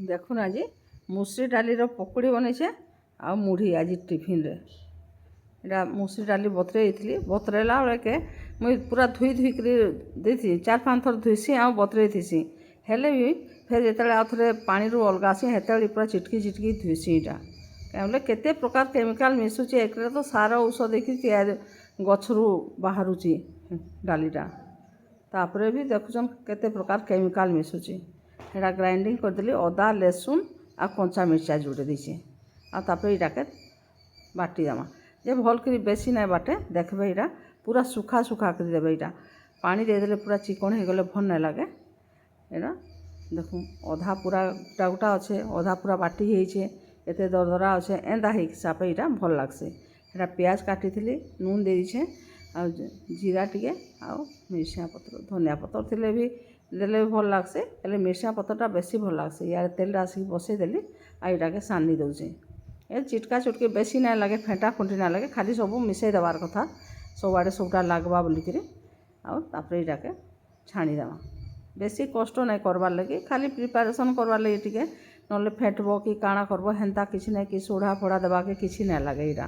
देखुन आज मुसरी डालीर पकोड़ी बनईचे आ मुढ़ी आज टिफिन रे इटा मुसरी डाली बतरे बतरेला बेलके मुई पूरा धुई देती 4-5 थर धुईसी आ बतरे थीसी हेले भी फिर जिते आउ थे पानी अलगासी हेतु पूरा चिटकी चिटकी धुईसी इटा क्या केते प्रकार केमिकाल मिसुची एक तो सार औषध देखी तैयार गछरू बाहरुची डालीटा तापर भी देखुन केते प्रकार केमिकाल मिसुची एटा ग्राइंडिंग करदेली अदा लहसुन आ कंचा मिर्चा जोड़े दीचे आपर इटाके बाटी देमा जे भल कर बेसी ना बाटे देखबे इटा पूरा सुखा सुखा कर देबे इटा पानी देदेले पूरा चिकन हो गले भल ना लगे एटा देखु अधा पूरा गोटा गोटा अच्छे अधा पूरा बाटी होइछे एते दरदरा अच्छे एंदा हिसाब इटा भल लागसे एटा प्याज काटी नून दे दीछे आ जीरा टिके आ मिर्चा पत्र धनिया पत्र थिले भी देले भी भल लागसे हेले मिर्चा पत्रटा बेसी भल लागसे यार तेल आसिक बसई देली आ इटाके सानी दउचे ए चिटका चुटकी बेसी ना लगे फेंटा फुंटी ना लगे खाली सब मिसई देवार कथा सब आड़े सबटा लागबा बोलिकी आउर इटाके छाणी देवा बेसी कष्ट नहीं करवार लगे खाली प्रिपारेसन करवार लगे टिके नले फेंटब कि काଣା करब हेन्ता किसी ना कि सोढ़ा फोड़ा देवाके किसी ना लगे इटा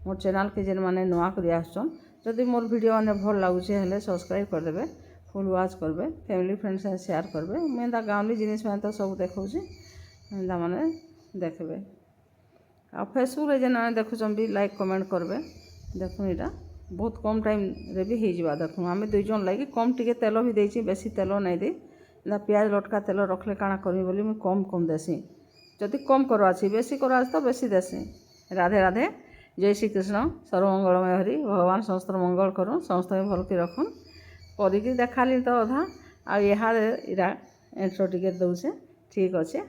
मोर चैनल के जेन माने नुआ करी आसछन जदि मोर वीडियो माने भल लागुचे हेले सब्सक्राइब कर देबे फुल वाच करबे फैमिली फ्रेंड्स से शेयर करबे मैं एंता गाँवली जिनिस मैंने तो सब देखौछि एंता माने देखबे आ फेसबुक रे जेन देखुछन भी लाइक कमेंट करबे देखुन इटा बहुत कम टाइम रे भी हो जावा देखुन आम 2 जन लगी कम टिके तेल भी देछि बेसी तेल नहीं दे प्याज लटका तेल रखले काଣା करमी बोली मुझे कम कम देसी जदि कम करवासी बेसी करवा तो बेसी देसी राधे राधे जय श्री कृष्ण सर्वमंगलमय हरि भगवान समस्त मंगल करूँ समस्त भल के रखुन करिकी देखाली तो अधा आ इरा एंट्रो टिके दौचे ठीक अच्छे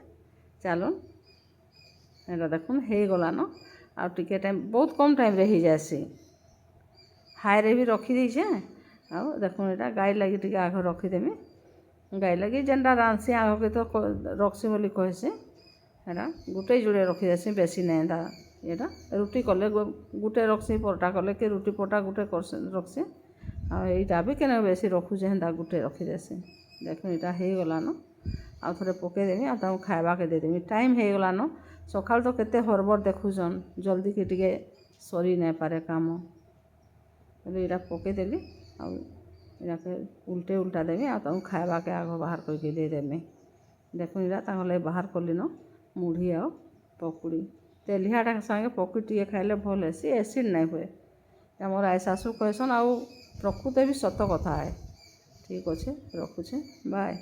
चलुन एटा देखुन हो गलान आ टिके टाइम बहुत कम टाइम रे हो जासी हाई रे भी रखी देछे आ देखुन एटा गाई लगी टिके आग रखीदेमी गाई लगी जेनटा रांधसी आग के तो रखसी बोली कहसी एटा गोटे जोड़े रखी देसी बेसी नहीं दा एटा रुटी कले गोटे रखसी परोटा कले कि रुटी परोटा गोटे रखसी आईटा भी केने बेसी रखुचे हेन्ता गोटे रखी देसी देखुन इटा हो गलान आउ थे पकईदेमी आ खावा के देदेमी टाइम हो गलान सकाल तो केते हरबर देखुचन जल्दी के टिके सरी नहीं पारे काम इटा पकईदेली आके उल्टे उल्टा देमी आ खावा के आग बाहर करके देदेमी देखुन इटा बाहर कलिन मुढ़ी आ पकुड़ी तेलियाटा संगे पकुड़ी टे खाइले भल हेसी एसिड नहीं हुए मोर आई शाशु कहसन आउ प्रकृत भी सत कथा है ठीक अच्छे रखुचे बाय।